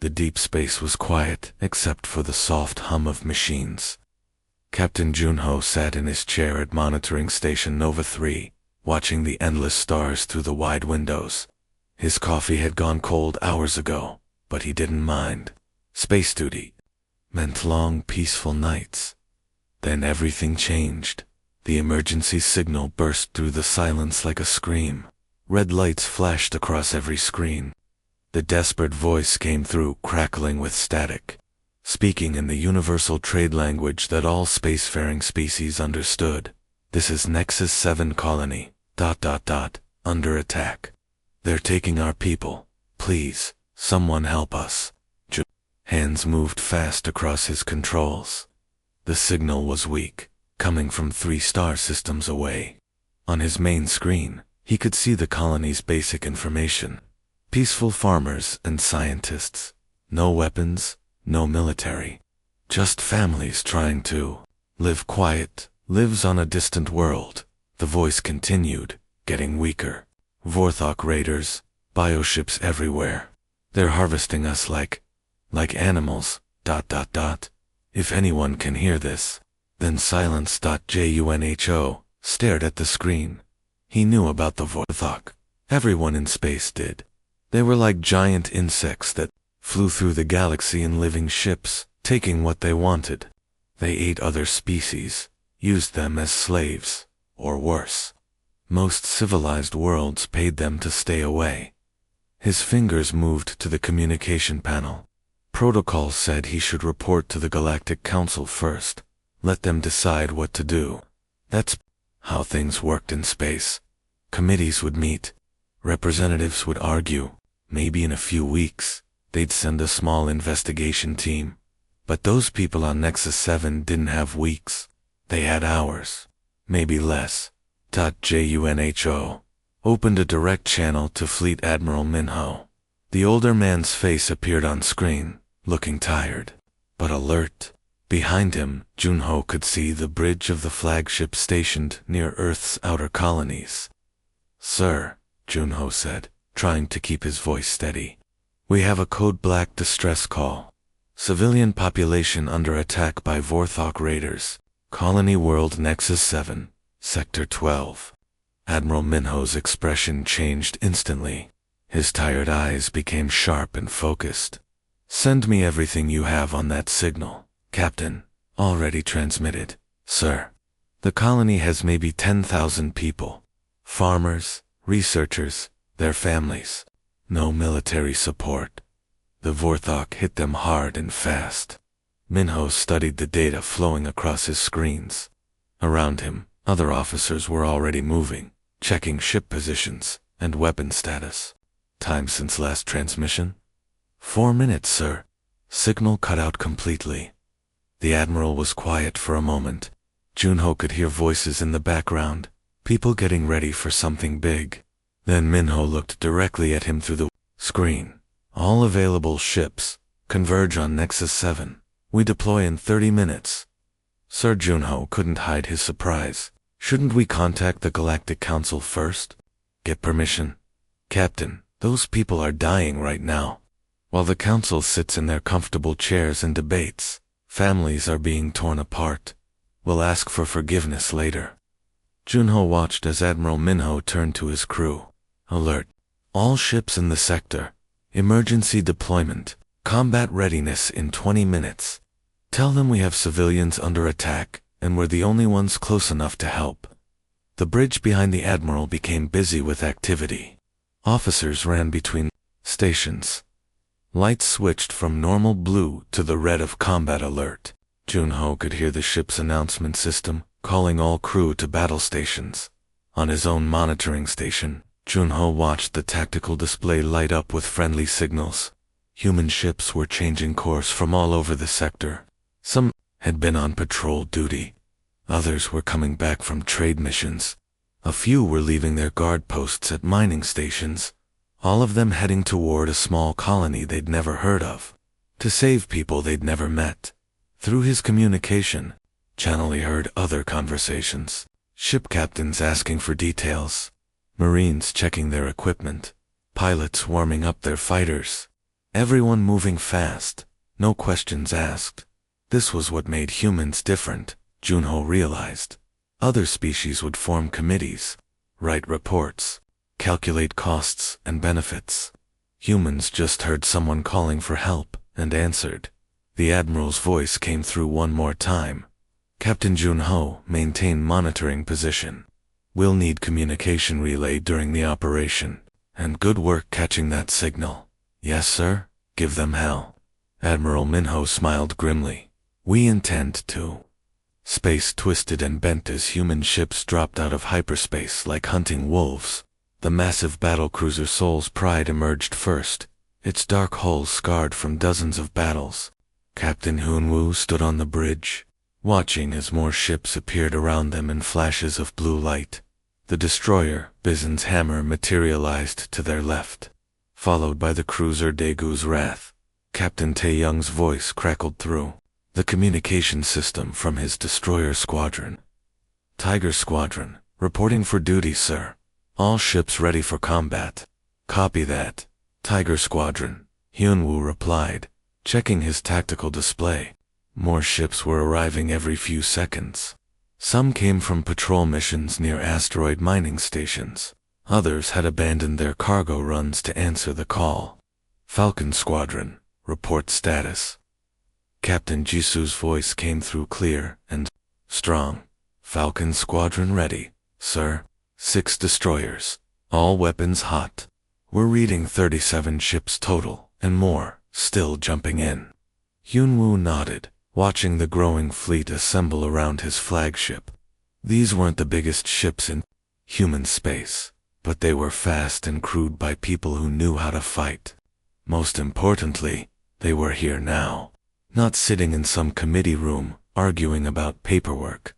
The deep space was quiet, except for the soft hum of machines. Captain Junho sat in his chair at monitoring station Nova 3, watching the endless stars through the wide windows. His coffee had gone cold hours ago, but he didn't mind. Space duty meant long, peaceful nights. Then everything changed. The emergency signal burst through the silence like a scream. Red lights flashed across every screen. The desperate voice came through, crackling with static, speaking in the universal trade language that all spacefaring species understood. This is Nexus 7 colony, ... under attack. They're taking our people. Please, someone help us. Hands moved fast across his controls. The signal was weak, coming from 3 star systems away. On his main screen, he could see the colony's basic information. Peaceful farmers and scientists. No weapons, no military. Just families trying to live quiet, lives on a distant world. The voice continued, getting weaker. Vorthok raiders, bioships everywhere. They're harvesting us like animals, ... If anyone can hear this, then silence. Junho stared at the screen. He knew about the Vorthok. Everyone in space did. They were like giant insects that flew through the galaxy in living ships, taking what they wanted. They ate other species, used them as slaves, or worse. Most civilized worlds paid them to stay away. His fingers moved to the communication panel. Protocol said he should report to the Galactic Council first. Let them decide what to do. That's how things worked in space. Committees would meet. Representatives would argue. Maybe in a few weeks, they'd send a small investigation team. But those people on Nexus 7 didn't have weeks. They had hours. Maybe less. Junho opened a direct channel to Fleet Admiral Minho. The older man's face appeared on screen, looking tired, but alert. Behind him, Junho could see the bridge of the flagship stationed near Earth's outer colonies. "Sir," Junho said, trying to keep his voice steady, "we have a code black distress call. Civilian population under attack by Vorthok raiders. Colony World Nexus 7, Sector 12. Admiral Minho's expression changed instantly. His tired eyes became sharp and focused. "Send me everything you have on that signal, Captain." "Already transmitted, sir." "The colony has maybe 10,000 people. Farmers, researchers, their families. No military support. The Vorthok hit them hard and fast." Minho studied the data flowing across his screens. Around him, other officers were already moving, checking ship positions and weapon status. "Time since last transmission?" 4 minutes, sir." Signal cut out completely. The Admiral was quiet for a moment. Junho could hear voices in the background, people getting ready for something big. Then Minho looked directly at him through the screen. "All available ships converge on Nexus 7. We deploy in 30 minutes. Sir Junho couldn't hide his surprise. "Shouldn't we contact the Galactic Council first? Get permission?" "Captain, those people are dying right now. While the Council sits in their comfortable chairs and debates, families are being torn apart. We'll ask for forgiveness later." Junho watched as Admiral Minho turned to his crew. "Alert. All ships in the sector. Emergency deployment. Combat readiness in 20 minutes. Tell them we have civilians under attack, and we're the only ones close enough to help." The bridge behind the Admiral became busy with activity. Officers ran between stations. Lights switched from normal blue to the red of combat alert. Junho could hear the ship's announcement system, calling all crew to battle stations. On his own monitoring station, Junho watched the tactical display light up with friendly signals. Human ships were changing course from all over the sector. Some had been on patrol duty. Others were coming back from trade missions. A few were leaving their guard posts at mining stations, all of them heading toward a small colony they'd never heard of, to save people they'd never met. Through his communication channel he heard other conversations. Ship captains asking for details, Marines checking their equipment, pilots warming up their fighters. Everyone moving fast, no questions asked. This was what made humans different, Junho realized. Other species would form committees, write reports, calculate costs and benefits. Humans just heard someone calling for help and answered. The Admiral's voice came through one more time. Captain Junho, maintain monitoring position. We'll need communication relay during the operation. And good work catching that signal. Yes, sir. Give them hell. Admiral Minho smiled grimly. We intend to. Space twisted and bent as human ships dropped out of hyperspace like hunting wolves. The massive battlecruiser Soul's Pride emerged first, its dark hull scarred from dozens of battles. Captain Hunwoo stood on the bridge, watching as more ships appeared around them in flashes of blue light. The destroyer, Bison's Hammer, materialized to their left, followed by the cruiser Daegu's Wrath. Captain Taeyong's voice crackled through the communication system from his destroyer squadron. Tiger Squadron, reporting for duty, sir. All ships ready for combat. Copy that. Tiger Squadron, Hyunwoo replied, checking his tactical display. More ships were arriving every few seconds. Some came from patrol missions near asteroid mining stations. Others had abandoned their cargo runs to answer the call. Falcon Squadron, report status. Captain Jisu's voice came through clear and strong. Falcon Squadron ready, sir. 6 destroyers, all weapons hot. We're reading 37 ships total, and more, still jumping in. Hyunwoo nodded, watching the growing fleet assemble around his flagship. These weren't the biggest ships in human space, but they were fast and crewed by people who knew how to fight. Most importantly, they were here now, not sitting in some committee room, arguing about paperwork.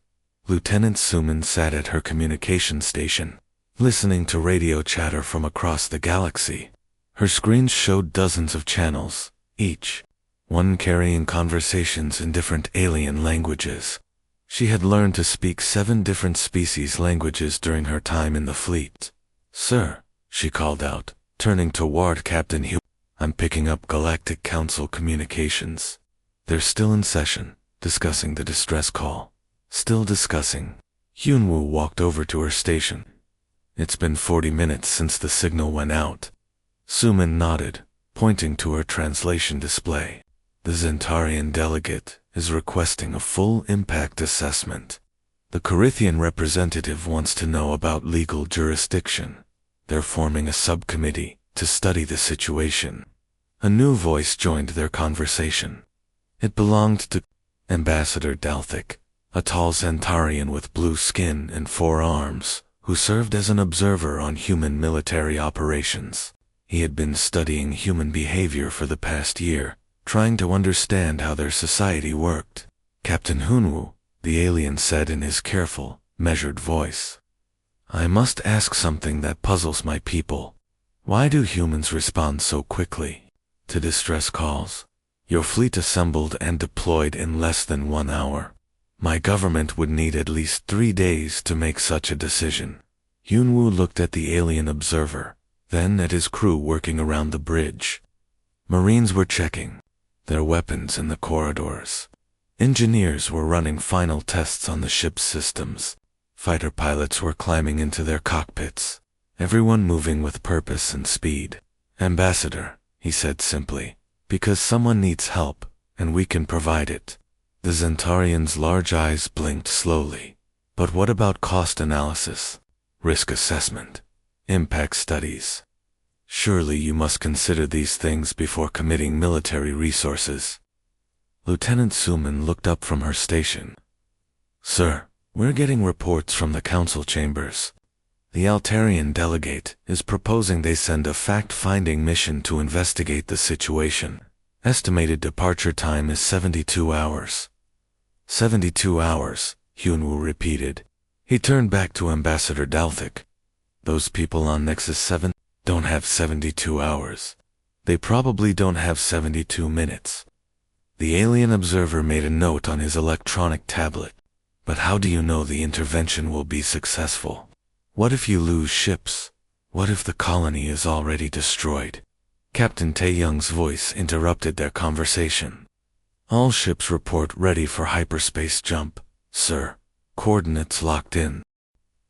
Lieutenant Suman sat at her communication station, listening to radio chatter from across the galaxy. Her screens showed dozens of channels, each one carrying conversations in different alien languages. She had learned to speak 7 different species' languages during her time in the fleet. Sir, she called out, turning toward Captain Hugh. I'm picking up Galactic Council communications. They're still in session, discussing the distress call. Still discussing. Hyunwoo walked over to her station. It's been 40 minutes since the signal went out. Suman nodded, pointing to her translation display. The Zentarian delegate is requesting a full impact assessment. The Corithian representative wants to know about legal jurisdiction. They're forming a subcommittee to study the situation. A new voice joined their conversation. It belonged to Ambassador Dalthic, a tall Zentarian with blue skin and 4 arms, who served as an observer on human military operations. He had been studying human behavior for the past year, trying to understand how their society worked. Captain Hunwoo, the alien said in his careful, measured voice. I must ask something that puzzles my people. Why do humans respond so quickly to distress calls? Your fleet assembled and deployed in less than 1 hour. My government would need at least 3 days to make such a decision. Hyunwoo looked at the alien observer, then at his crew working around the bridge. Marines were checking their weapons in the corridors. Engineers were running final tests on the ship's systems. Fighter pilots were climbing into their cockpits. Everyone moving with purpose and speed. Ambassador, he said simply, because someone needs help, and we can provide it. The Zentarian's large eyes blinked slowly. But what about cost analysis, risk assessment, impact studies? Surely you must consider these things before committing military resources. Lieutenant Suman looked up from her station. Sir, we're getting reports from the council chambers. The Altarian delegate is proposing they send a fact-finding mission to investigate the situation. Estimated departure time is 72 hours. 72 hours, Hyunwoo repeated. He turned back to Ambassador Dalthic. Those people on Nexus 7 don't have 72 hours. They probably don't have 72 minutes. The alien observer made a note on his electronic tablet. But how do you know the intervention will be successful? What if you lose ships? What if the colony is already destroyed? Captain Tae-young's voice interrupted their conversation. All ships report ready for hyperspace jump, sir. Coordinates locked in.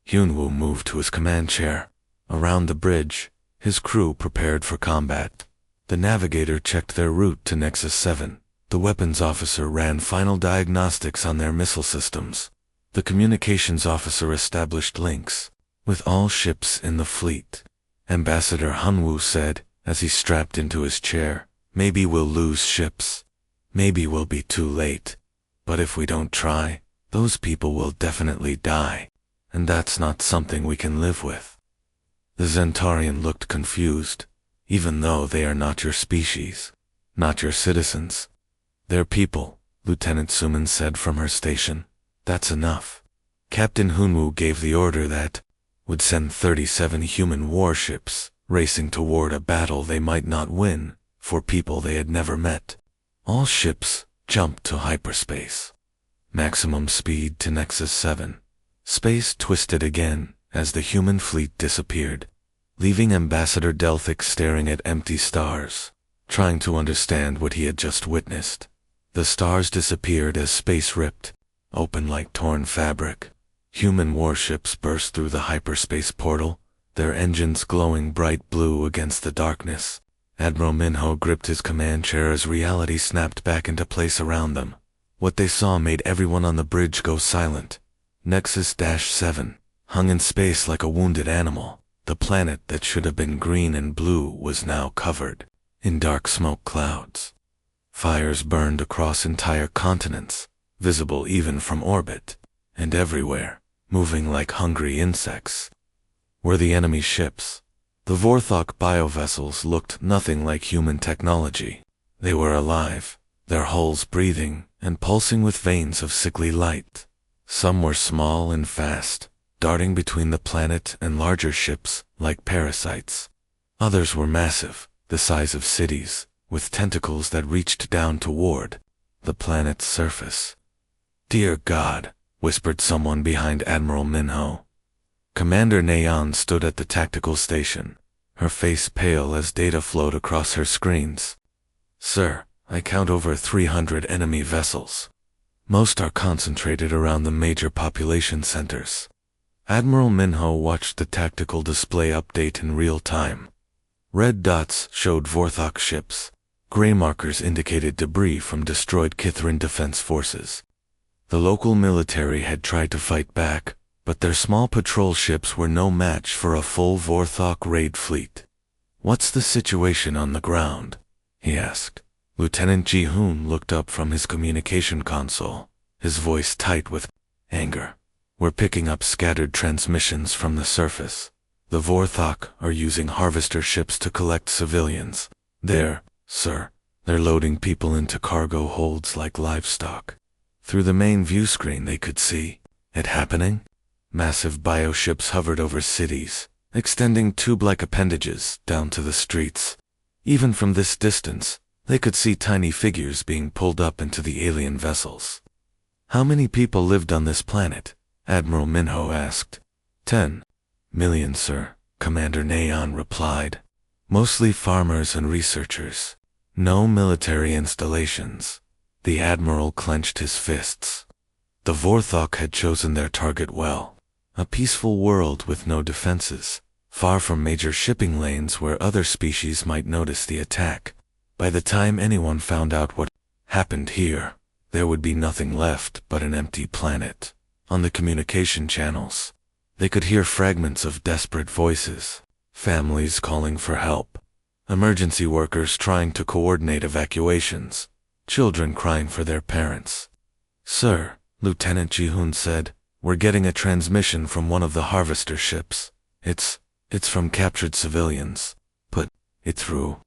Hyunwoo moved to his command chair. Around the bridge, his crew prepared for combat. The navigator checked their route to Nexus 7. The weapons officer ran final diagnostics on their missile systems. The communications officer established links with all ships in the fleet. Ambassador Hyunwoo said, as he strapped into his chair, "Maybe we'll lose ships. Maybe we'll be too late. But if we don't try, those people will definitely die. And that's not something we can live with." The Zentarian looked confused. "Even though they are not your species, not your citizens. They're people," Lieutenant Suman said from her station. "That's enough." Captain Hyunwoo gave the order that would send 37 human warships racing toward a battle they might not win for people they had never met. All ships jumped to hyperspace. Maximum speed to Nexus 7. Space twisted again as the human fleet disappeared, leaving Ambassador Delphic staring at empty stars, trying to understand what he had just witnessed. The stars disappeared as space ripped open like torn fabric. Human warships burst through the hyperspace portal, their engines glowing bright blue against the darkness. Admiral Minho gripped his command chair as reality snapped back into place around them. What they saw made everyone on the bridge go silent. Nexus-7 hung in space like a wounded animal. The planet that should have been green and blue was now covered in dark smoke clouds. Fires burned across entire continents, visible even from orbit, and everywhere, moving like hungry insects, were the enemy ships. The Vorthok biovessels looked nothing like human technology. They were alive, their hulls breathing and pulsing with veins of sickly light. Some were small and fast, darting between the planet and larger ships like parasites. Others were massive, the size of cities, with tentacles that reached down toward the planet's surface. "Dear God," whispered someone behind Admiral Minho. Commander Nayeon stood at the tactical station, her face pale as data flowed across her screens. "Sir, I count over 300 enemy vessels. Most are concentrated around the major population centers." Admiral Minho watched the tactical display update in real time. Red dots showed Vorthok ships. Gray markers indicated debris from destroyed Kithrin defense forces. The local military had tried to fight back, but their small patrol ships were no match for a full Vorthok raid fleet. "What's the situation on the ground?" he asked. Lieutenant Ji-hoon looked up from his communication console, his voice tight with anger. "We're picking up scattered transmissions from the surface. The Vorthok are using harvester ships to collect civilians. Sir, they're loading people into cargo holds like livestock." Through the main view screen they could see it happening. Massive bioships hovered over cities, extending tube-like appendages down to the streets. Even from this distance, they could see tiny figures being pulled up into the alien vessels. "How many people lived on this planet?" Admiral Minho asked. 10 million, sir," Commander Nayeon replied. "Mostly farmers and researchers. No military installations." The Admiral clenched his fists. The Vorthok had chosen their target well. A peaceful world with no defenses, far from major shipping lanes where other species might notice the attack. By the time anyone found out what happened here, there would be nothing left but an empty planet. On the communication channels, they could hear fragments of desperate voices, families calling for help, emergency workers trying to coordinate evacuations, children crying for their parents. "Sir," Lieutenant Ji-hoon said, "we're getting a transmission from one of the harvester ships. It's from captured civilians. Put it through."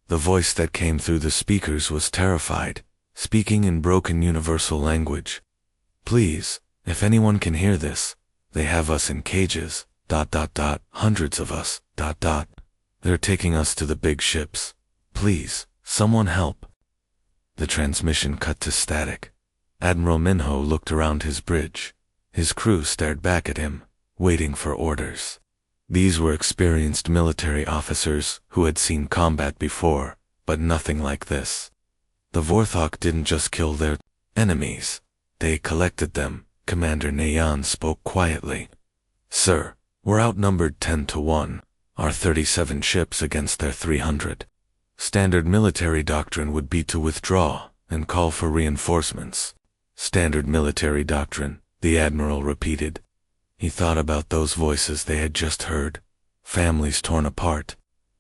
The voice that came through the speakers was terrified, speaking in broken universal language. "Please, if anyone can hear this, they have us in cages, ... hundreds of us, ... They're taking us to the big ships. Please, someone help." The transmission cut to static. Admiral Minho looked around his bridge. His crew stared back at him, waiting for orders. These were experienced military officers who had seen combat before, but nothing like this. The Vorthok didn't just kill their enemies, they collected them. Commander Nayan spoke quietly. Sir, we're outnumbered 10-1, our 37 ships against their 300. Standard military doctrine would be to withdraw and call for reinforcements. Standard military doctrine, the Admiral repeated. He thought about those voices they had just heard. Families torn apart,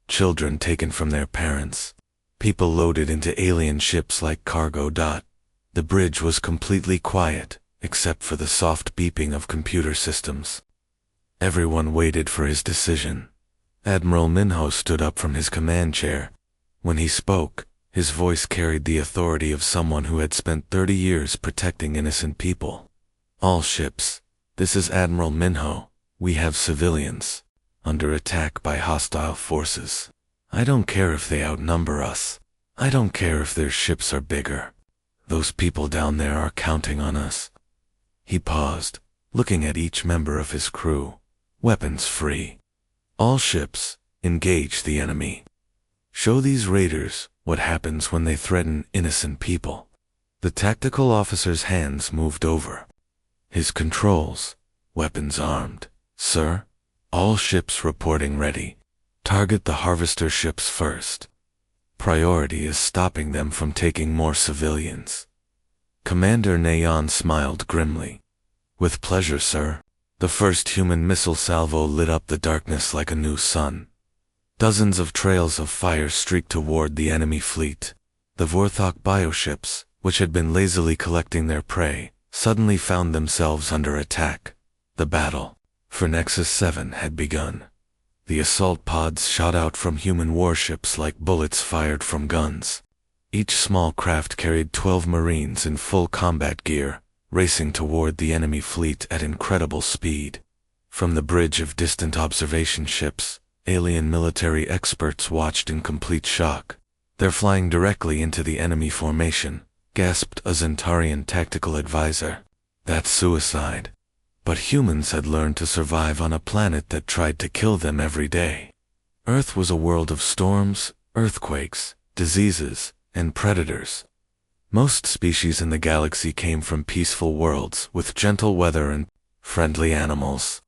children taken from their parents, people loaded into alien ships like cargo. The bridge was completely quiet, except for the soft beeping of computer systems. Everyone waited for his decision. Admiral Minho stood up from his command chair. When he spoke, his voice carried the authority of someone who had spent 30 years protecting innocent people. All ships, this is Admiral Minho. We have civilians under attack by hostile forces. I don't care if they outnumber us. I don't care if their ships are bigger. Those people down there are counting on us. He paused, looking at each member of his crew. Weapons free. All ships, engage the enemy. Show these raiders what happens when they threaten innocent people. The tactical officer's hands moved over. His controls, weapons armed. Sir, all ships reporting ready. Target the harvester ships first. Priority is stopping them from taking more civilians. Commander Nayan smiled grimly. With pleasure, sir. The first human missile salvo lit up the darkness like a new sun. Dozens of trails of fire streaked toward the enemy fleet. The Vorthok bioships, which had been lazily collecting their prey, suddenly found themselves under attack. The battle for Nexus 7 had begun. The assault pods shot out from human warships like bullets fired from guns. Each small craft carried 12 Marines in full combat gear, racing toward the enemy fleet at incredible speed. From the bridge of distant observation ships, alien military experts watched in complete shock. They're flying directly into the enemy formation, gasped a Zentarian tactical advisor. That's suicide. But humans had learned to survive on a planet that tried to kill them every day. Earth was a world of storms, earthquakes, diseases, and predators. Most species in the galaxy came from peaceful worlds with gentle weather and friendly animals.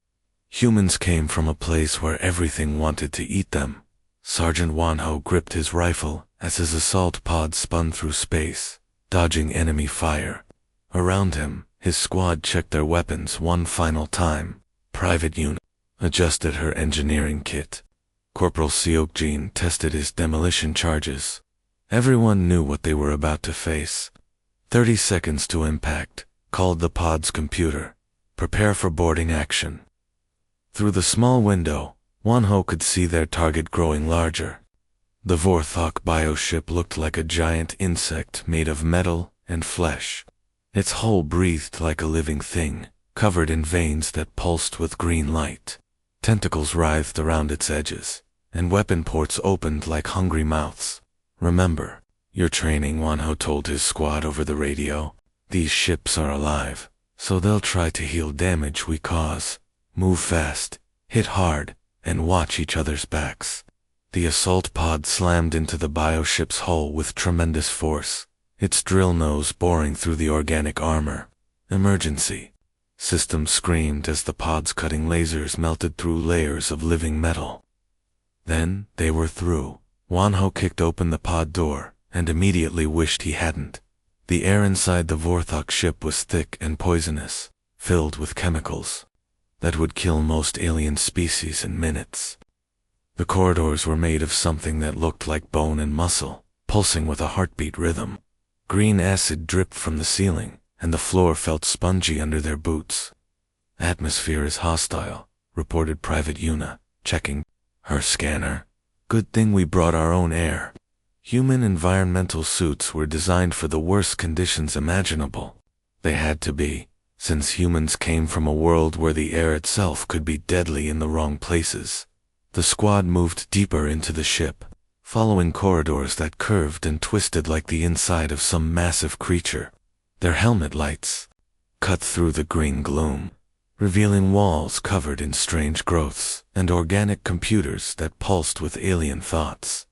Humans came from a place where everything wanted to eat them. Sergeant Wanho gripped his rifle as his assault pod spun through space, dodging enemy fire. Around him, his squad checked their weapons one final time. Private Yun adjusted her engineering kit. Corporal Seokjin tested his demolition charges. Everyone knew what they were about to face. 30 seconds to impact, called the pod's computer. Prepare for boarding action. Through the small window, Wanho could see their target growing larger. The Vorthok bioship looked like a giant insect made of metal and flesh. Its hull breathed like a living thing, covered in veins that pulsed with green light. Tentacles writhed around its edges, and weapon ports opened like hungry mouths. Remember, your training, Wanho told his squad over the radio. These ships are alive, so they'll try to heal damage we cause. Move fast, hit hard, and watch each other's backs. The assault pod slammed into the bioship's hull with tremendous force, its drill nose boring through the organic armor. Emergency. System screamed as the pod's cutting lasers melted through layers of living metal. Then, they were through. Wanho kicked open the pod door, and immediately wished he hadn't. The air inside the Vorthok ship was thick and poisonous, filled with chemicals that would kill most alien species in minutes. The corridors were made of something that looked like bone and muscle, pulsing with a heartbeat rhythm. Green acid dripped from the ceiling, and the floor felt spongy under their boots. Atmosphere is hostile, reported Private Yuna, checking her scanner. Good thing we brought our own air. Human environmental suits were designed for the worst conditions imaginable. They had to be, since humans came from a world where the air itself could be deadly in the wrong places. The squad moved deeper into the ship, following corridors that curved and twisted like the inside of some massive creature. Their helmet lights cut through the green gloom, revealing walls covered in strange growths and organic computers that pulsed with alien thoughts.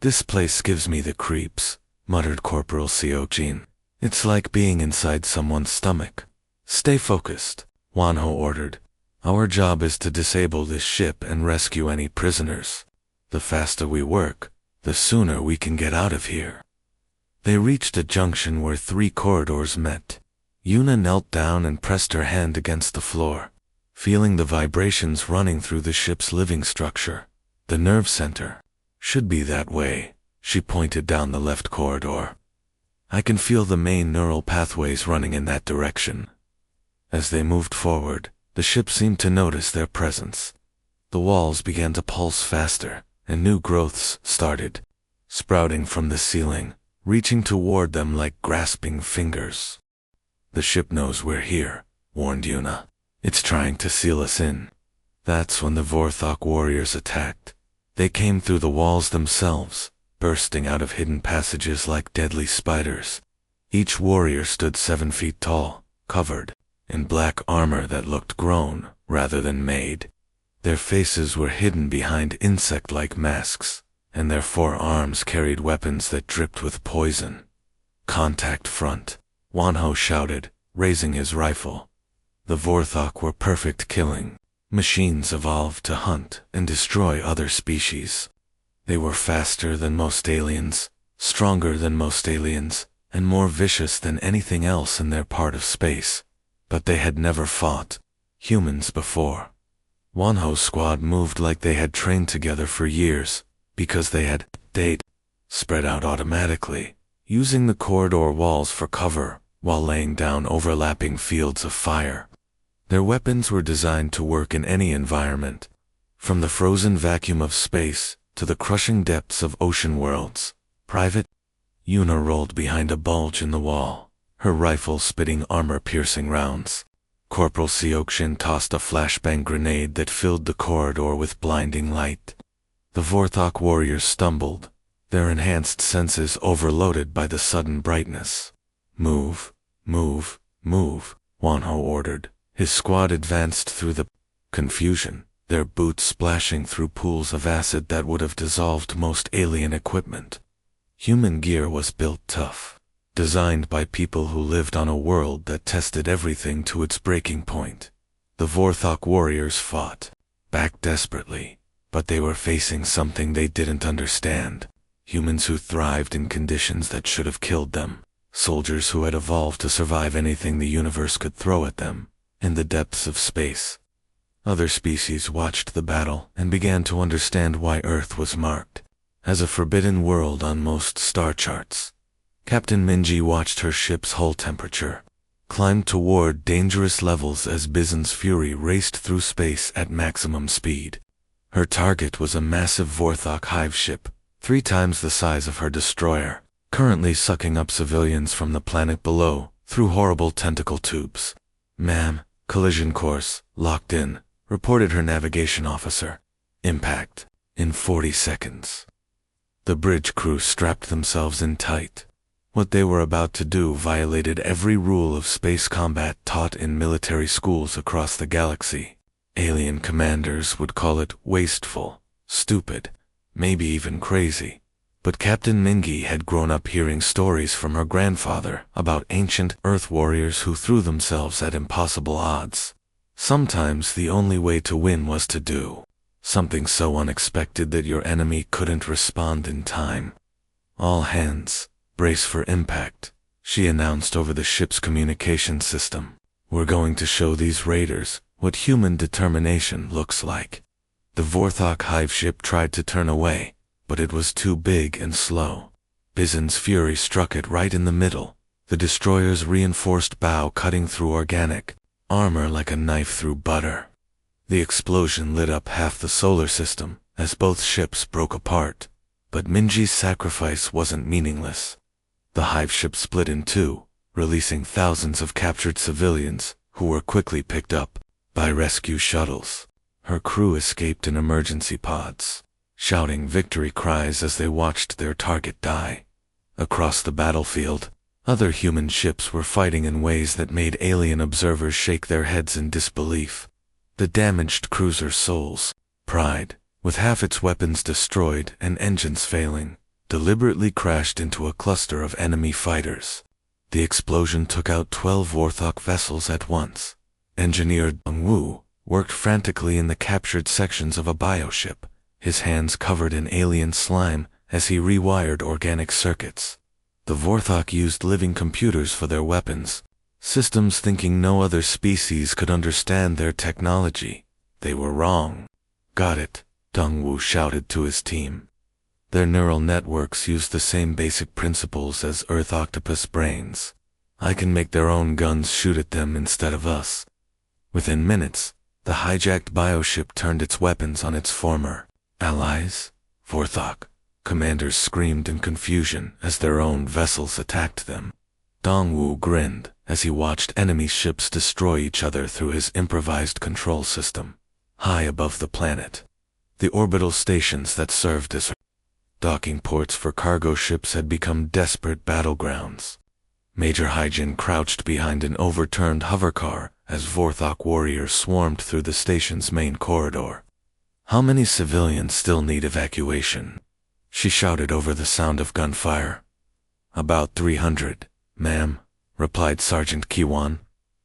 "This place gives me the creeps," muttered Corporal Seokjin. "It's like being inside someone's stomach." "Stay focused," Wanho ordered. "Our job is to disable this ship and rescue any prisoners. The faster we work, the sooner we can get out of here." They reached a junction where 3 corridors met. Yuna knelt down and pressed her hand against the floor, feeling the vibrations running through the ship's living structure. "The nerve center should be that way," she pointed down the left corridor. "I can feel the main neural pathways running in that direction." As they moved forward, the ship seemed to notice their presence. The walls began to pulse faster, and new growths started, sprouting from the ceiling, reaching toward them like grasping fingers. "The ship knows we're here," warned Yuna. "It's trying to seal us in." That's when the Vorthok warriors attacked. They came through the walls themselves, bursting out of hidden passages like deadly spiders. Each warrior stood 7 feet tall, covered in black armor that looked grown rather than made. Their faces were hidden behind insect-like masks, and their 4 arms carried weapons that dripped with poison. "Contact front," Wanho shouted, raising his rifle. The Vorthok were perfect killing machines evolved to hunt and destroy other species. They were faster than most aliens, stronger than most aliens, and more vicious than anything else in their part of space. But they had never fought humans before. Wanho's squad moved like they had trained together for years, because they'd spread out automatically, using the corridor walls for cover while laying down overlapping fields of fire. Their weapons were designed to work in any environment, from the frozen vacuum of space to the crushing depths of ocean worlds. "Private?" Yuna rolled behind a bulge in the wall, her rifle spitting armor-piercing rounds. Corporal Seokjin tossed a flashbang grenade that filled the corridor with blinding light. The Vorthok warriors stumbled, their enhanced senses overloaded by the sudden brightness. "Move, move, move," Wanho ordered. His squad advanced through the confusion, their boots splashing through pools of acid that would have dissolved most alien equipment. Human gear was built tough, designed by people who lived on a world that tested everything to its breaking point. The Vorthok warriors fought back desperately, but they were facing something they didn't understand. Humans who thrived in conditions that should have killed them. Soldiers who had evolved to survive anything the universe could throw at them, in the depths of space. Other species watched the battle and began to understand why Earth was marked as a forbidden world on most star charts. Captain Minji watched her ship's hull temperature climb toward dangerous levels as Bizen's Fury raced through space at maximum speed. Her target was a massive Vorthok hive ship, 3 times the size of her destroyer, currently sucking up civilians from the planet below through horrible tentacle tubes. "Ma'am, collision course, locked in," reported her navigation officer. "Impact in 40 seconds." The bridge crew strapped themselves in tight. What they were about to do violated every rule of space combat taught in military schools across the galaxy. Alien commanders would call it wasteful, stupid, maybe even crazy. But Captain Mingi had grown up hearing stories from her grandfather about ancient Earth warriors who threw themselves at impossible odds. Sometimes the only way to win was to do something so unexpected that your enemy couldn't respond in time. "All hands, brace for impact," she announced over the ship's communication system. "We're going to show these raiders what human determination looks like." The Vorthok hive ship tried to turn away, but it was too big and slow. Bizen's Fury struck it right in the middle, the destroyer's reinforced bow cutting through organic armor like a knife through butter. The explosion lit up half the solar system as both ships broke apart, but Minji's sacrifice wasn't meaningless. The hive ship split in 2, releasing thousands of captured civilians who were quickly picked up by rescue shuttles. Her crew escaped in emergency pods, shouting victory cries as they watched their target die. Across the battlefield, Other human ships were fighting in ways that made alien observers shake their heads in disbelief. The damaged cruiser Soul's Pride, with half its weapons destroyed and engines failing, deliberately crashed into a cluster of enemy fighters. The explosion took out 12 Warthog vessels at once. Engineer Dong Wu worked frantically in the captured sections of a bioship, his hands covered in alien slime as he rewired organic circuits. The Warthog used living computers for their weapons, systems thinking no other species could understand their technology. They were wrong. Got it, Dong Wu shouted to his team. Their neural networks use the same basic principles as Earth octopus brains. I can make their own guns shoot at them instead of us. Within minutes, the hijacked bioship turned its weapons on its former allies. Warthog commanders screamed in confusion as their own vessels attacked them. Dong Wu grinned as he watched enemy ships destroy each other through his improvised control system. High above the planet, the orbital stations that served as docking ports for cargo ships had become desperate battlegrounds. Major Hyjin crouched behind an overturned hovercar as Vorthok warriors swarmed through the station's main corridor. How many civilians still need evacuation? She shouted over the sound of gunfire. About 300, ma'am, replied Sergeant Kiwan.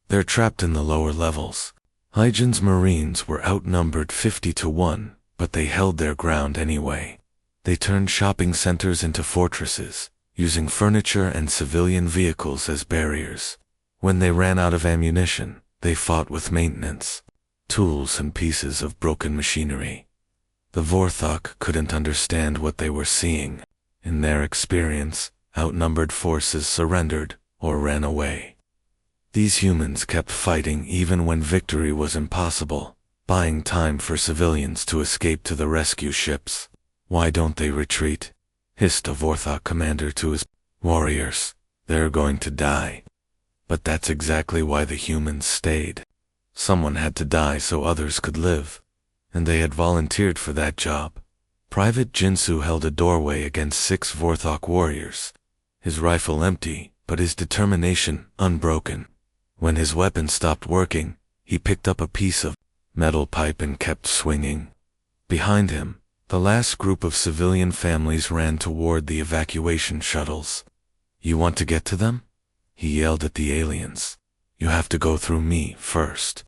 They're trapped in the lower levels. Hyjin's Marines were outnumbered 50-1, but they held their ground anyway. They turned shopping centers into fortresses, using furniture and civilian vehicles as barriers. When they ran out of ammunition, they fought with maintenance, tools and pieces of broken machinery. The Vorthok couldn't understand what they were seeing. In their experience, outnumbered forces surrendered or ran away. These humans kept fighting even when victory was impossible, buying time for civilians to escape to the rescue ships. Why don't they retreat? Hissed a Vorthok commander to his warriors. They're going to die. But that's exactly why the humans stayed. Someone had to die so others could live, and they had volunteered for that job. Private Jinsu held a doorway against 6 Vorthok warriors, his rifle empty, but his determination unbroken. When his weapon stopped working, he picked up a piece of metal pipe and kept swinging. Behind him, the last group of civilian families ran toward the evacuation shuttles. You want to get to them? He yelled at the aliens. You have to go through me first.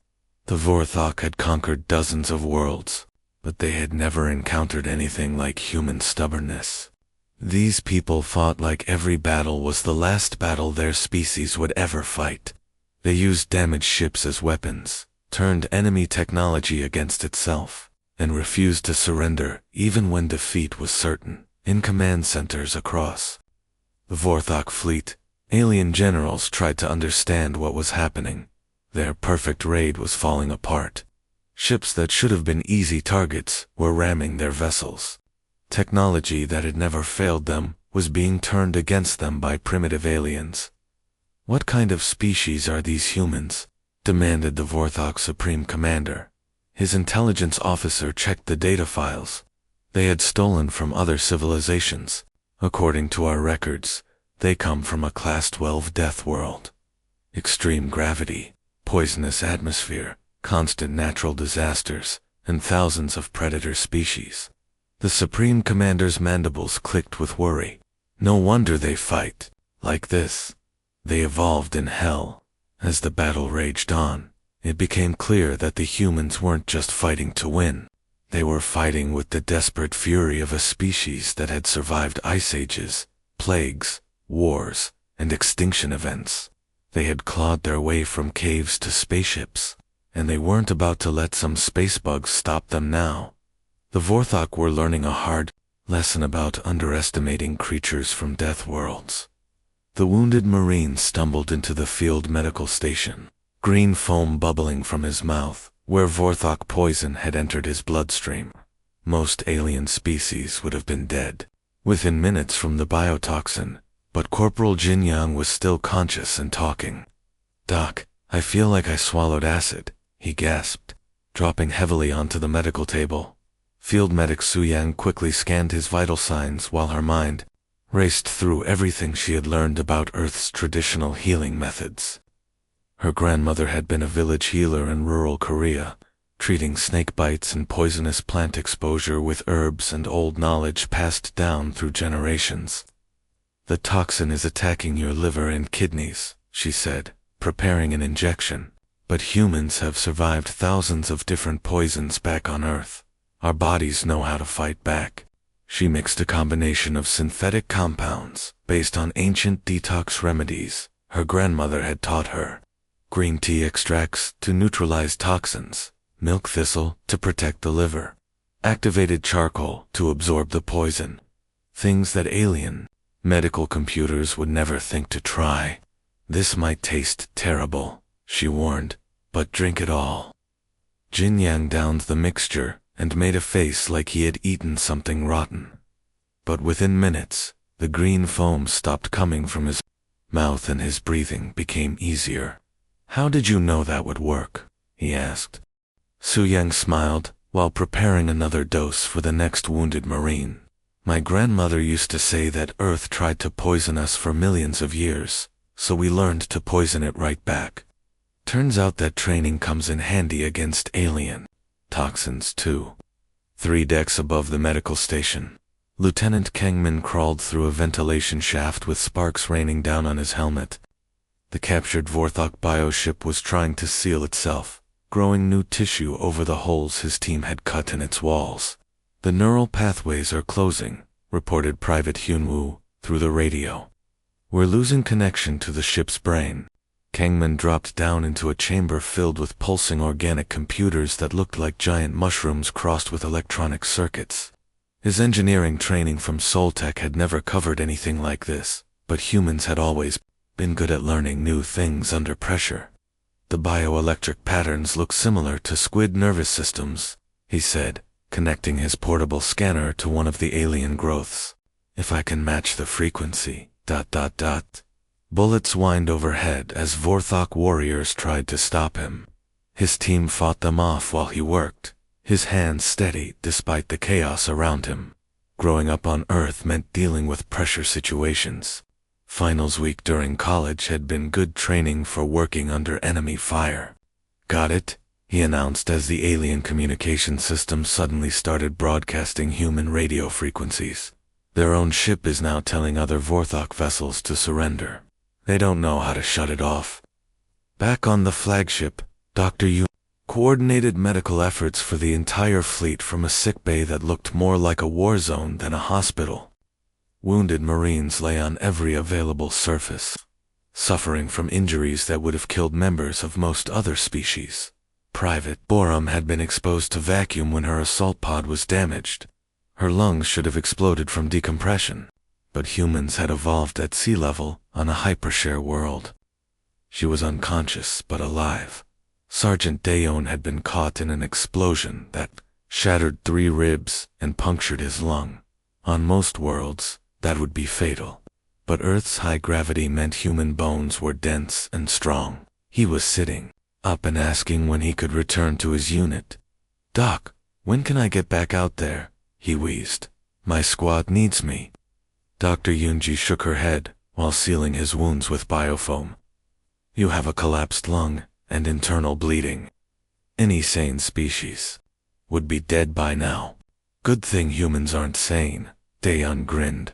The Vorthok had conquered dozens of worlds, but they had never encountered anything like human stubbornness. These people fought like every battle was the last battle their species would ever fight. They used damaged ships as weapons, turned enemy technology against itself, and refused to surrender even when defeat was certain. In command centers across the Vorthok fleet, alien generals tried to understand what was happening. Their perfect raid was falling apart. Ships that should have been easy targets were ramming their vessels. Technology that had never failed them was being turned against them by primitive aliens. What kind of species are these humans? Demanded the Vorthok Supreme Commander. His intelligence officer checked the data files. They had stolen from other civilizations. According to our records, they come from a Class 12 death world. Extreme gravity, poisonous atmosphere, constant natural disasters, and thousands of predator species. The Supreme Commander's mandibles clicked with worry. No wonder they fight like this. They evolved in hell. As the battle raged on, it became clear that the humans weren't just fighting to win. They were fighting with the desperate fury of a species that had survived ice ages, plagues, wars, and extinction events. They had clawed their way from caves to spaceships, and they weren't about to let some space bugs stop them now. The Vorthok were learning a hard lesson about underestimating creatures from death worlds. The wounded Marine stumbled into the field medical station, green foam bubbling from his mouth, where Vorthok poison had entered his bloodstream. Most alien species would have been dead within minutes from the biotoxin, but Corporal Jin Yang was still conscious and talking. "Doc, I feel like I swallowed acid," he gasped, dropping heavily onto the medical table. Field medic Su Yang quickly scanned his vital signs while her mind raced through everything she had learned about Earth's traditional healing methods. Her grandmother had been a village healer in rural Korea, treating snake bites and poisonous plant exposure with herbs and old knowledge passed down through generations. "The toxin is attacking your liver and kidneys," she said, preparing an injection. "But humans have survived thousands of different poisons back on Earth. Our bodies know how to fight back." She mixed a combination of synthetic compounds based on ancient detox remedies her grandmother had taught her. Green tea extracts to neutralize toxins, milk thistle to protect the liver, activated charcoal to absorb the poison. Things that alien medical computers would never think to try. "This might taste terrible," she warned, "but drink it all." Jin Yang downed the mixture and made a face like he had eaten something rotten. But within minutes, the green foam stopped coming from his mouth and his breathing became easier. "How did you know that would work?" he asked. Su Yang smiled while preparing another dose for the next wounded Marine. "My grandmother used to say that Earth tried to poison us for millions of years, so we learned to poison it right back. Turns out that training comes in handy against alien toxins too." 3 decks above the medical station, Lieutenant Kangmin crawled through a ventilation shaft with sparks raining down on his helmet. The captured Vorthok bioship was trying to seal itself, growing new tissue over the holes his team had cut in its walls. "The neural pathways are closing," reported Private Hyunwoo through the radio. "We're losing connection to the ship's brain." Kangman dropped down into a chamber filled with pulsing organic computers that looked like giant mushrooms crossed with electronic circuits. His engineering training from Soltech had never covered anything like this, but humans had always been good at learning new things under pressure. "The bioelectric patterns look similar to squid nervous systems," he said, connecting his portable scanner to one of the alien growths. "If I can match the frequency, ... Bullets whined overhead as Vorthok warriors tried to stop him. His team fought them off while he worked, his hands steady despite the chaos around him. Growing up on Earth meant dealing with pressure situations. Finals week during college had been good training for working under enemy fire. "Got it," he announced as the alien communication system suddenly started broadcasting human radio frequencies. "Their own ship is now telling other Vorthok vessels to surrender. They don't know how to shut it off." Back on the flagship, Dr. Yu coordinated medical efforts for the entire fleet from a sickbay that looked more like a war zone than a hospital. Wounded Marines lay on every available surface, suffering from injuries that would have killed members of most other species. Private Borum had been exposed to vacuum when her assault pod was damaged. Her lungs should have exploded from decompression, but humans had evolved at sea level on a hypershare world. She was unconscious but alive. Sergeant Dayon had been caught in an explosion that shattered 3 ribs and punctured his lung. On most worlds, that would be fatal. But Earth's high gravity meant human bones were dense and strong. He was sitting up and asking when he could return to his unit. "Doc, when can I get back out there?" he wheezed. "My squad needs me." Dr. Yunji shook her head while sealing his wounds with biofoam. "You have a collapsed lung and internal bleeding. Any sane species would be dead by now. Good thing humans aren't sane." Dayon grinned.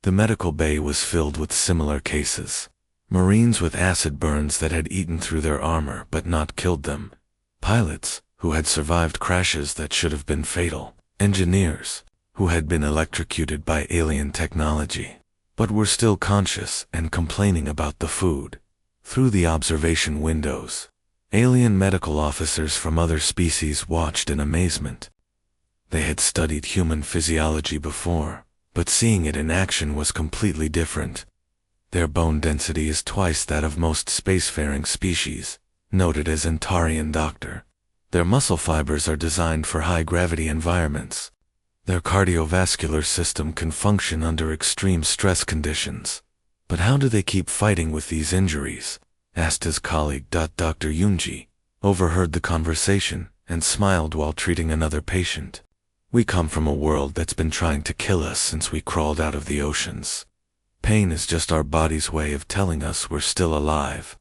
The medical bay was filled with similar cases. Marines with acid burns that had eaten through their armor but not killed them. Pilots who had survived crashes that should have been fatal. Engineers who had been electrocuted by alien technology, but were still conscious and complaining about the food. Through the observation windows, alien medical officers from other species watched in amazement. They had studied human physiology before, but seeing it in action was completely different. "Their bone density is twice that of most spacefaring species," noted a Zentarian doctor. "Their muscle fibers are designed for high-gravity environments. Their cardiovascular system can function under extreme stress conditions. But how do they keep fighting with these injuries?" asked his colleague. Dr. Yunji overheard the conversation and smiled while treating another patient. "We come from a world that's been trying to kill us since we crawled out of the oceans. Pain is just our body's way of telling us we're still alive.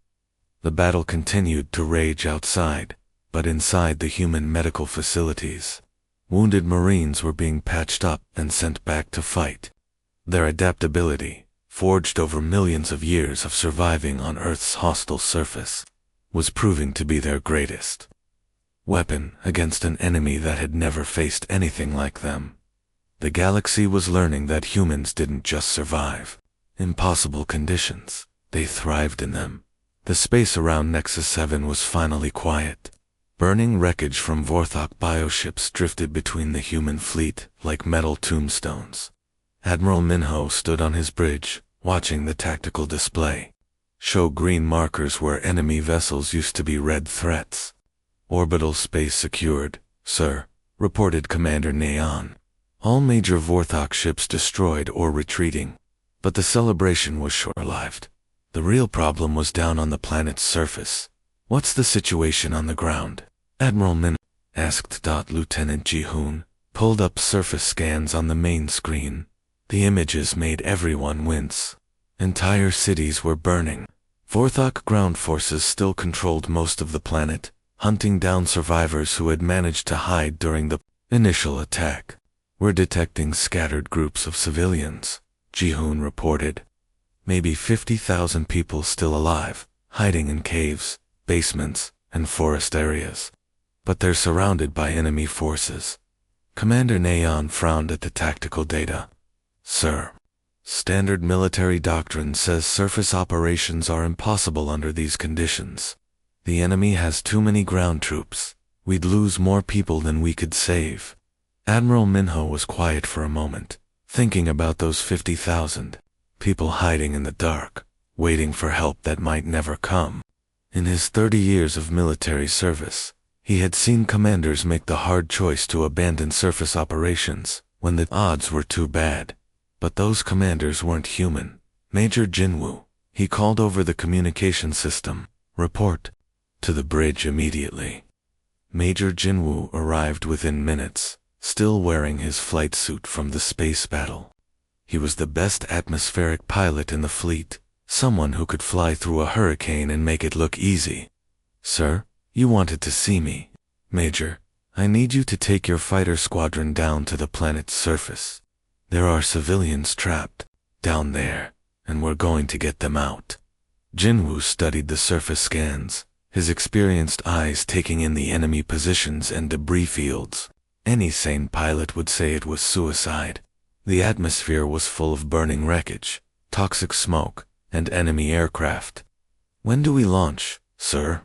The battle continued to rage outside, but inside the human medical facilities, wounded Marines were being patched up and sent back to fight. Their adaptability, forged over millions of years of surviving on Earth's hostile surface, was proving to be their greatest weapon against an enemy that had never faced anything like them. The galaxy was learning that humans didn't just survive impossible conditions, they thrived in them. The space around Nexus 7 was finally quiet. Burning wreckage from Vorthok bioships drifted between the human fleet like metal tombstones. Admiral Minho stood on his bridge, watching the tactical display. Show green markers where enemy vessels used to be red threats. Orbital space secured, sir, reported Commander Neon. All major Vorthok ships destroyed or retreating. But the celebration was short-lived. The real problem was down on the planet's surface. What's the situation on the ground? Admiral Min asked. Lieutenant Ji-hoon pulled up surface scans on the main screen. The images made everyone wince. Entire cities were burning. Vorthok ground forces still controlled most of the planet, hunting down survivors who had managed to hide during the initial attack. We're detecting scattered groups of civilians, Ji-hoon reported. Maybe 50,000 people still alive, hiding in caves, basements, and forest areas. But they're surrounded by enemy forces. Commander Neon frowned at the tactical data. Sir, standard military doctrine says surface operations are impossible under these conditions. The enemy has too many ground troops. We'd lose more people than we could save. Admiral Minho was quiet for a moment, thinking about those 50,000 people hiding in the dark, waiting for help that might never come. In his 30 years of military service, he had seen commanders make the hard choice to abandon surface operations when the odds were too bad. But those commanders weren't human. Major Jinwoo, he called over the communication system, report to the bridge immediately. Major Jinwoo arrived within minutes, still wearing his flight suit from the space battle. He was the best atmospheric pilot in the fleet, someone who could fly through a hurricane and make it look easy. Sir, you wanted to see me. Major, I need you to take your fighter squadron down to the planet's surface. There are civilians trapped down there, and we're going to get them out. Jinwoo studied the surface scans, his experienced eyes taking in the enemy positions and debris fields. Any sane pilot would say it was suicide. The atmosphere was full of burning wreckage, toxic smoke, and enemy aircraft. When do we launch, sir?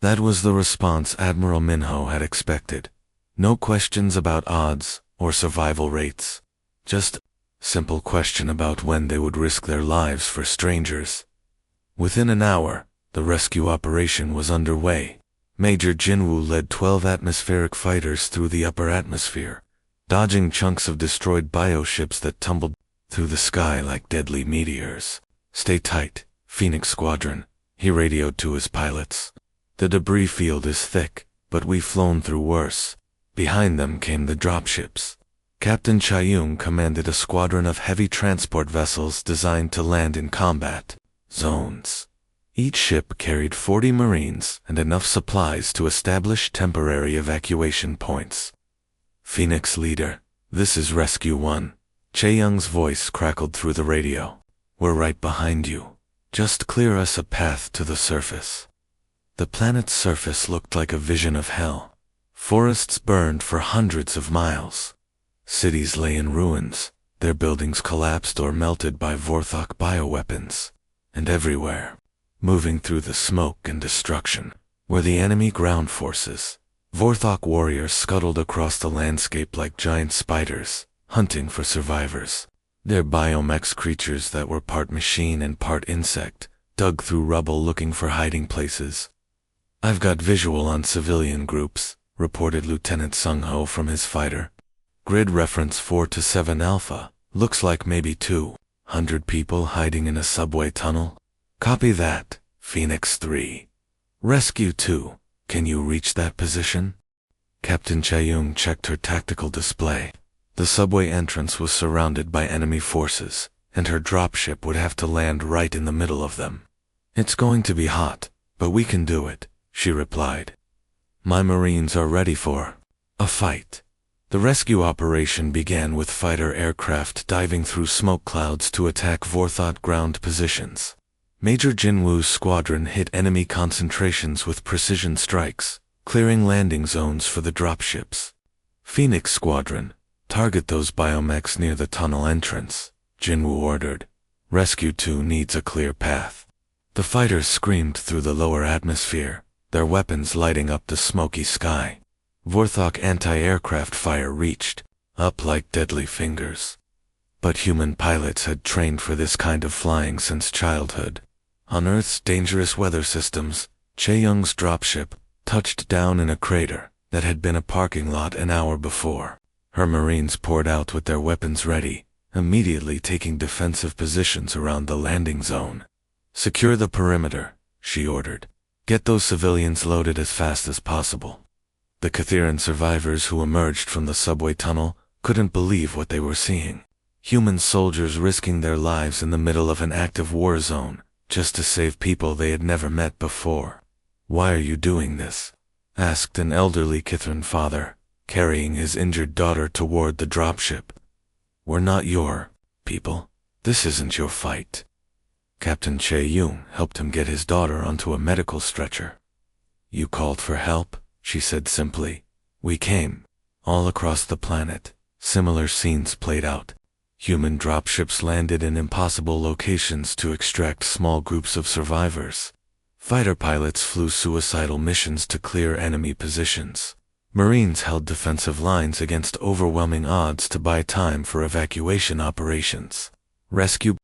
That was the response Admiral Minho had expected. No questions about odds or survival rates. Just a simple question about when they would risk their lives for strangers. Within an hour, the rescue operation was underway. Major Jinwoo led 12 atmospheric fighters through the upper atmosphere, dodging chunks of destroyed bioships that tumbled through the sky like deadly meteors. Stay tight, Phoenix Squadron, he radioed to his pilots. The debris field is thick, but we've flown through worse. Behind them came the dropships. Captain Chaeyoung commanded a squadron of heavy transport vessels designed to land in combat zones. Each ship carried 40 Marines and enough supplies to establish temporary evacuation points. Phoenix Leader, this is Rescue 1. Chaeyoung's voice crackled through the radio. We're right behind you. Just clear us a path to the surface. The planet's surface looked like a vision of hell. Forests burned for hundreds of miles. Cities lay in ruins, their buildings collapsed or melted by Vorthok bioweapons. And everywhere, moving through the smoke and destruction, were the enemy ground forces. Vorthok warriors scuttled across the landscape like giant spiders, hunting for survivors. Their biomex creatures that were part machine and part insect, dug through rubble looking for hiding places. I've got visual on civilian groups, reported Lieutenant Sung-ho from his fighter. Grid reference 4-7 Alpha, looks like maybe 200 people hiding in a subway tunnel. Copy that, Phoenix 3. Rescue 2, can you reach that position? Captain Chaeyoung checked her tactical display. The subway entrance was surrounded by enemy forces, and her dropship would have to land right in the middle of them. "It's going to be hot, but we can do it," she replied. "My Marines are ready for a fight." The rescue operation began with fighter aircraft diving through smoke clouds to attack Vorthot ground positions. Major Jinwoo's squadron hit enemy concentrations with precision strikes, clearing landing zones for the dropships. "Phoenix Squadron, target those biomechs near the tunnel entrance," Jinwoo ordered. "Rescue 2 needs a clear path." The fighters screamed through the lower atmosphere, their weapons lighting up the smoky sky. Vorthok anti-aircraft fire reached up like deadly fingers. But human pilots had trained for this kind of flying since childhood. On Earth's dangerous weather systems, Chae-young's dropship touched down in a crater that had been a parking lot an hour before. Her Marines poured out with their weapons ready, immediately taking defensive positions around the landing zone. "Secure the perimeter," she ordered. "Get those civilians loaded as fast as possible." The Cathiran survivors who emerged from the subway tunnel couldn't believe what they were seeing. Human soldiers risking their lives in the middle of an active war zone, just to save people they had never met before. "Why are you doing this?" asked an elderly Cathiran father, carrying his injured daughter toward the dropship. "We're not your people. This isn't your fight." Captain Chae-young helped him get his daughter onto a medical stretcher. "You called for help," she said simply. "We came." All across the planet, similar scenes played out. Human dropships landed in impossible locations to extract small groups of survivors. Fighter pilots flew suicidal missions to clear enemy positions. Marines held defensive lines against overwhelming odds to buy time for evacuation operations. Rescue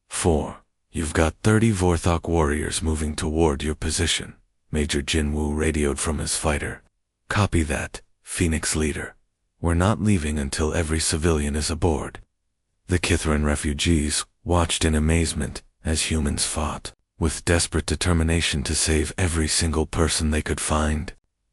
4. "You've got 30 Vorthok warriors moving toward your position," Major Jinwoo radioed from his fighter. "Copy that, Phoenix Leader. We're not leaving until every civilian is aboard." The Cathiran refugees watched in amazement as humans fought, with desperate determination to save every single person they could find.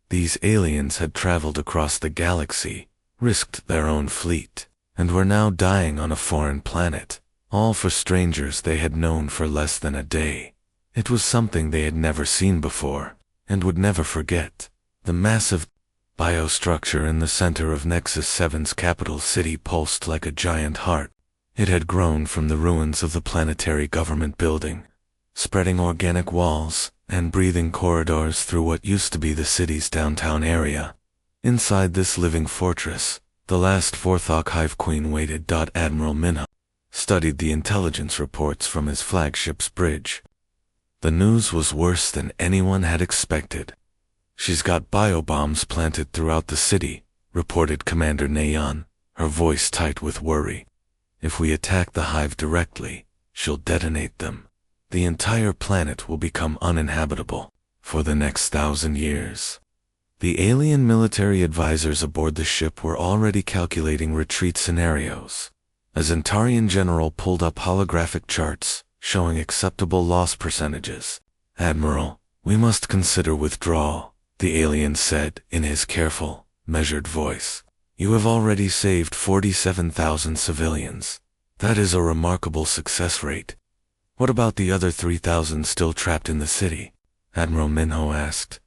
These aliens had traveled across the galaxy, risked their own fleet, and were now dying on a foreign planet, all for strangers they had known for less than a day. It was something they had never seen before, and would never forget. The massive biostructure in the center of Nexus 7's capital city pulsed like a giant heart. It had grown from the ruins of the planetary government building, spreading organic walls and breathing corridors through what used to be the city's downtown area. Inside this living fortress, the last Vorthok Hive Queen waited. Admiral Minho studied the intelligence reports from his flagship's bridge. The news was worse than anyone had expected. "She's got biobombs planted throughout the city," reported Commander Nayan, her voice tight with worry. "If we attack the hive directly, she'll detonate them. The entire planet will become uninhabitable for the next 1,000 years." The alien military advisors aboard the ship were already calculating retreat scenarios. A Zentarian general pulled up holographic charts showing acceptable loss percentages. "Admiral, we must consider withdrawal," the alien said in his careful, measured voice. "You have already saved 47,000 civilians. That is a remarkable success rate." "What about the other 3,000 still trapped in the city?" Admiral Minho asked.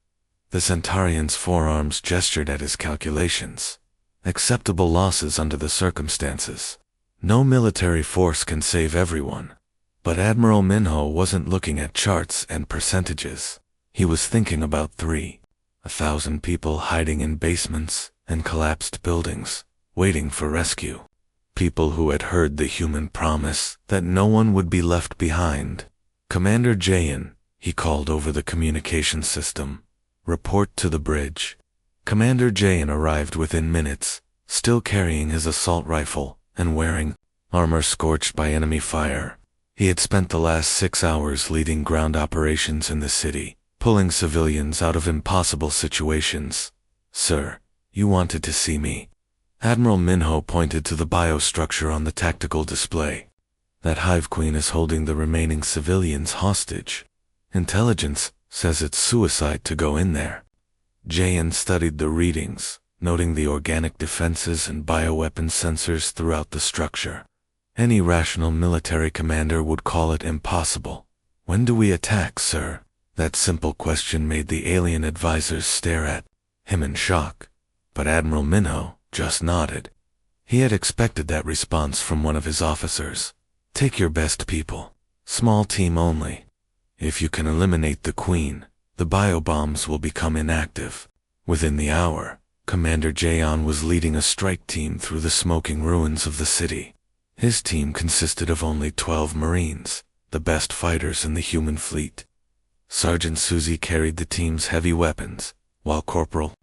The Centaurian's forearms gestured at his calculations. "Acceptable losses under the circumstances. No military force can save everyone." But Admiral Minho wasn't looking at charts and percentages. He was thinking about 1,000 people hiding in basements and collapsed buildings, waiting for rescue. People who had heard the human promise that no one would be left behind. "Commander Jayan," he called over the communication system. "Report to the bridge." Commander Jayan arrived within minutes, still carrying his assault rifle and wearing armor scorched by enemy fire. He had spent the last 6 hours leading ground operations in the city, pulling civilians out of impossible situations. "Sir, you wanted to see me." Admiral Minho pointed to the biostructure on the tactical display. "That Hive Queen is holding the remaining civilians hostage. Intelligence says it's suicide to go in there." Jayan studied the readings, noting the organic defenses and bioweapon sensors throughout the structure. Any rational military commander would call it impossible. When do we attack, sir? That simple question made the alien advisors stare at him in shock. But Admiral Minho just nodded. He had expected that response from one of his officers. Take your best people. Small team only. If you can eliminate the Queen, the biobombs will become inactive. Within the hour, Commander Jaeon was leading a strike team through the smoking ruins of the city. His team consisted of only 12 Marines, the best fighters in the human fleet. Sergeant Suzy carried the team's heavy weapons, while Corporal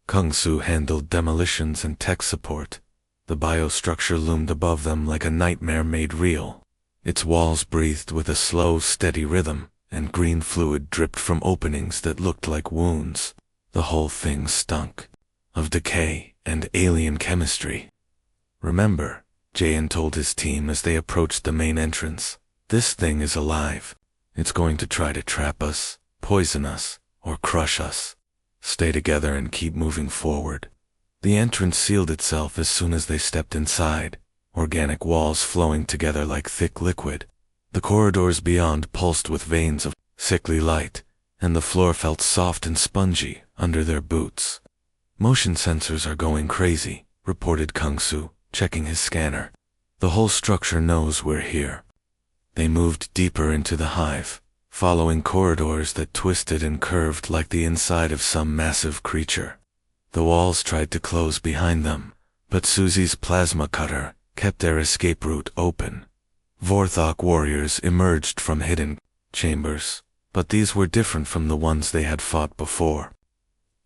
Kung Su handled demolitions and tech support. The biostructure loomed above them like a nightmare made real. Its walls breathed with a slow, steady rhythm, and green fluid dripped from openings that looked like wounds. The whole thing stunk of decay and alien chemistry. Remember, Jaeon told his team as they approached the main entrance, this thing is alive. It's going to try to trap us, poison us, or crush us. Stay together and keep moving forward. The entrance sealed itself as soon as they stepped inside, organic walls flowing together like thick liquid. The corridors beyond pulsed with veins of sickly light, and the floor felt soft and spongy under their boots. Motion sensors are going crazy, reported Kung Su, checking his scanner. The whole structure knows we're here. They moved deeper into the hive, following corridors that twisted and curved like the inside of some massive creature. The walls tried to close behind them, but Suzy's plasma cutter kept their escape route open. Vorthok warriors emerged from hidden chambers, but these were different from the ones they had fought before.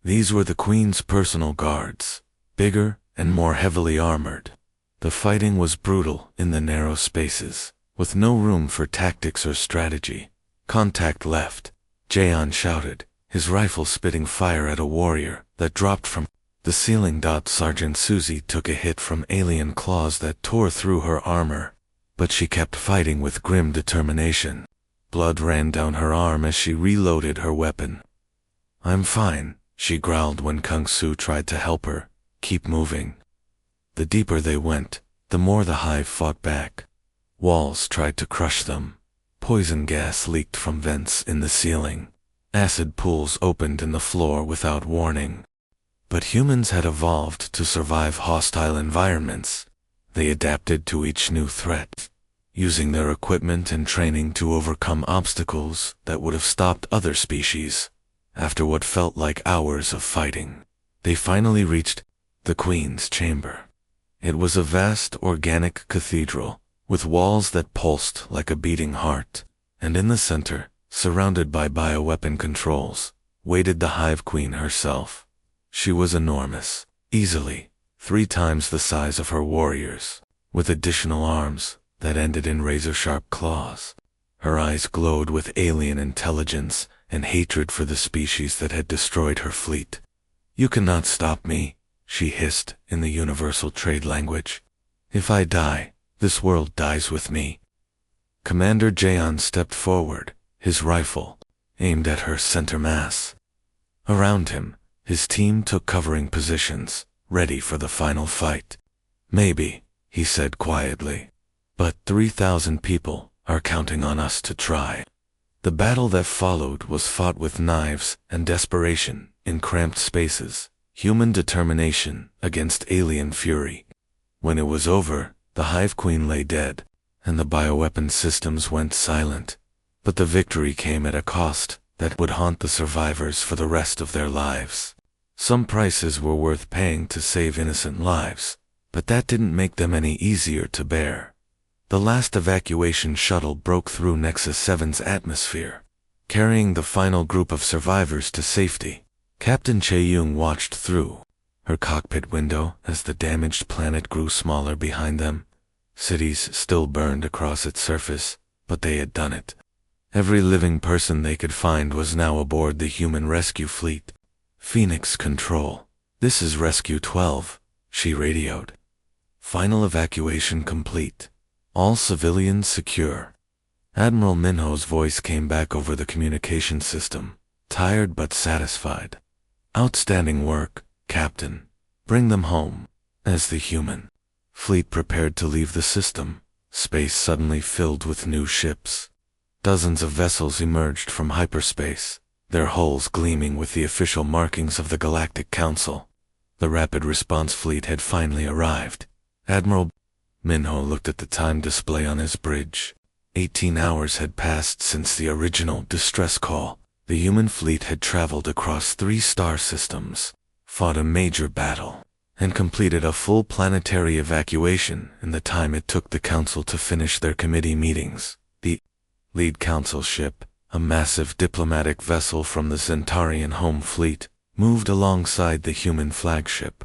These were the Queen's personal guards, bigger and more heavily armored. The fighting was brutal in the narrow spaces, with no room for tactics or strategy. Contact left, Jaeon shouted, his rifle spitting fire at a warrior that dropped from the ceiling. Sergeant Suzy took a hit from alien claws that tore through her armor, but she kept fighting with grim determination. Blood ran down her arm as she reloaded her weapon. I'm fine, she growled when Kung Su tried to help her. Keep moving. The deeper they went, the more the hive fought back. Walls tried to crush them. Poison gas leaked from vents in the ceiling. Acid pools opened in the floor without warning. But humans had evolved to survive hostile environments. They adapted to each new threat, using their equipment and training to overcome obstacles that would have stopped other species. After what felt like hours of fighting, they finally reached the Queen's chamber. It was a vast organic cathedral, with walls that pulsed like a beating heart, and in the center, surrounded by bioweapon controls, waited the Hive Queen herself. She was enormous, easily 3 times the size of her warriors, with additional arms that ended in razor-sharp claws. Her eyes glowed with alien intelligence and hatred for the species that had destroyed her fleet. You cannot stop me, she hissed in the universal trade language. If I die, this world dies with me. Commander Jaeon stepped forward, his rifle aimed at her center mass. Around him, his team took covering positions, ready for the final fight. Maybe, he said quietly, but 3,000 people are counting on us to try. The battle that followed was fought with knives and desperation in cramped spaces, human determination against alien fury. When it was over, the Hive Queen lay dead, and the bioweapon systems went silent. But the victory came at a cost that would haunt the survivors for the rest of their lives. Some prices were worth paying to save innocent lives, but that didn't make them any easier to bear. The last evacuation shuttle broke through Nexus 7's atmosphere, carrying the final group of survivors to safety. Captain Chae-young watched through her cockpit window as the damaged planet grew smaller behind them. Cities still burned across its surface, but they had done it. Every living person they could find was now aboard the human rescue fleet. Phoenix Control, this is Rescue 12, she radioed. Final evacuation complete. All civilians secure. Admiral Minho's voice came back over the communication system, tired but satisfied. Outstanding work, Captain. Bring them home. As the human fleet prepared to leave the system, space suddenly filled with new ships. Dozens of vessels emerged from hyperspace, their hulls gleaming with the official markings of the Galactic Council. The Rapid Response Fleet had finally arrived. Admiral Minho looked at the time display on his bridge. 18 hours had passed since the original distress call. The human fleet had traveled across 3 star systems, fought a major battle, and completed a full planetary evacuation in the time it took the Council to finish their committee meetings. The lead Council ship, a massive diplomatic vessel from the Centaurian home fleet, moved alongside the human flagship.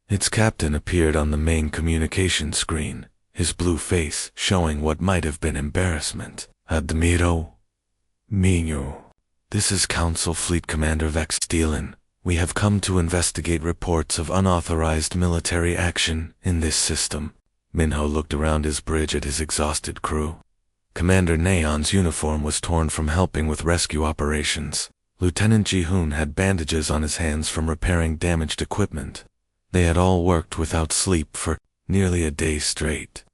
Its captain appeared on the main communication screen, his blue face showing what might have been embarrassment. Admiro Minho. This is Council Fleet Commander Vex Steelen. We have come to investigate reports of unauthorized military action in this system. Minho looked around his bridge at his exhausted crew. Commander Neon's uniform was torn from helping with rescue operations. Lieutenant Ji-hoon had bandages on his hands from repairing damaged equipment. They had all worked without sleep for nearly a day straight.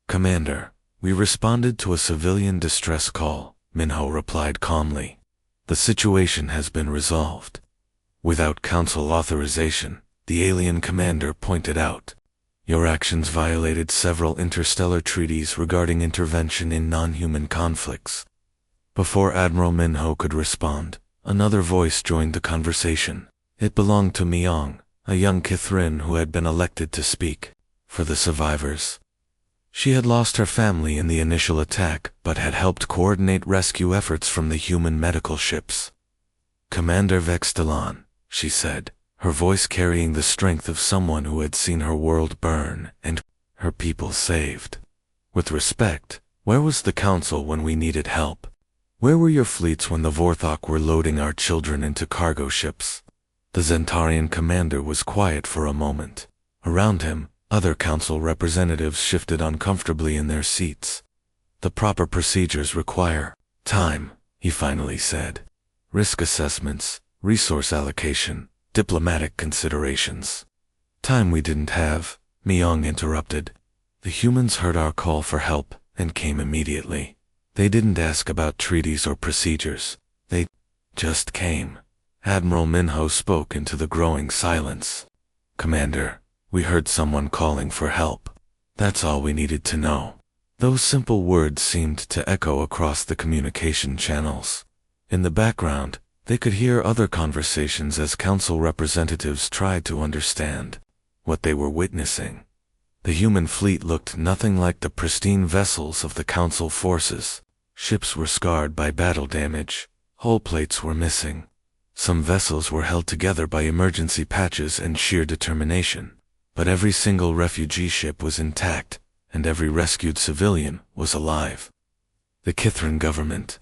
Commander, we responded to a civilian distress call, Minho replied calmly. The situation has been resolved. Without Council authorization, the alien commander pointed out. Your actions violated several interstellar treaties regarding intervention in non-human conflicts. Before Admiral Minho could respond, another voice joined the conversation. It belonged to Myong, a young Kithrin who had been elected to speak for the survivors. She had lost her family in the initial attack, but had helped coordinate rescue efforts from the human medical ships. Commander Vextalon, she said, her voice carrying the strength of someone who had seen her world burn and her people saved. With respect, where was the Council when we needed help? Where were your fleets when the Vorthok were loading our children into cargo ships? The Zentarian commander was quiet for a moment. Around him, other Council representatives shifted uncomfortably in their seats. The proper procedures require time, he finally said. Risk assessments, resource allocation, diplomatic considerations. Time we didn't have, Myong interrupted. The humans heard our call for help and came immediately. They didn't ask about treaties or procedures. They just came. Admiral Minho spoke into the growing silence. Commander, we heard someone calling for help. That's all we needed to know. Those simple words seemed to echo across the communication channels. In the background, they could hear other conversations as Council representatives tried to understand what they were witnessing. The human fleet looked nothing like the pristine vessels of the Council forces. Ships were scarred by battle damage. Hull plates were missing. Some vessels were held together by emergency patches and sheer determination. But every single refugee ship was intact, and every rescued civilian was alive. The Kithrin government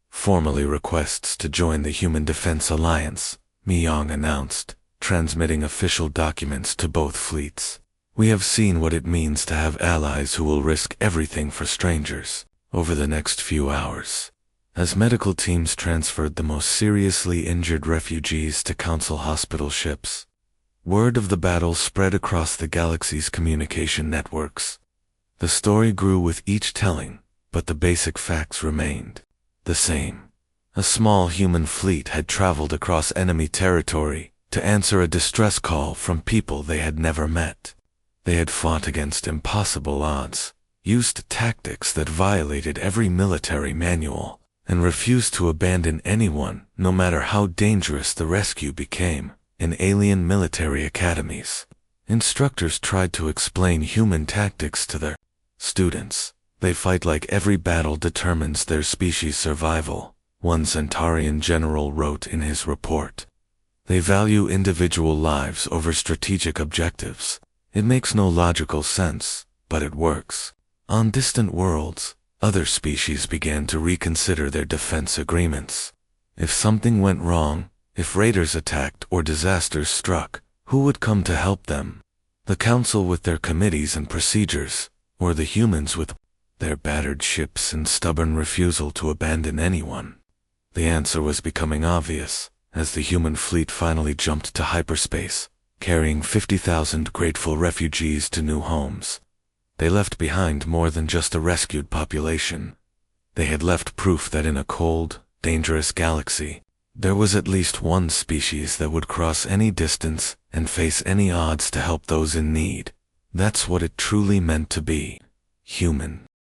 formally requests to join the Human Defense Alliance, Myong announced, transmitting official documents to both fleets. We have seen what it means to have allies who will risk everything for strangers over the next few hours. As medical teams transferred the most seriously injured refugees to Council hospital ships, word of the battle spread across the galaxy's communication networks. The story grew with each telling, but the basic facts remained the same. A small human fleet had traveled across enemy territory to answer a distress call from people they had never met. They had fought against impossible odds, used tactics that violated every military manual, and refused to abandon anyone, no matter how dangerous the rescue became. In alien military academies, instructors tried to explain human tactics to their students. They fight like every battle determines their species' survival, one Centaurian general wrote in his report. They value individual lives over strategic objectives. It makes no logical sense, but it works. On distant worlds, other species began to reconsider their defense agreements. If something went wrong, if raiders attacked or disasters struck, who would come to help them? The Council with their committees and procedures, or the humans with their battered ships and stubborn refusal to abandon anyone? The answer was becoming obvious, as the human fleet finally jumped to hyperspace, carrying 50,000 grateful refugees to new homes. They left behind more than just a rescued population. They had left proof that in a cold, dangerous galaxy, there was at least one species that would cross any distance and face any odds to help those in need. That's what it truly meant to be human.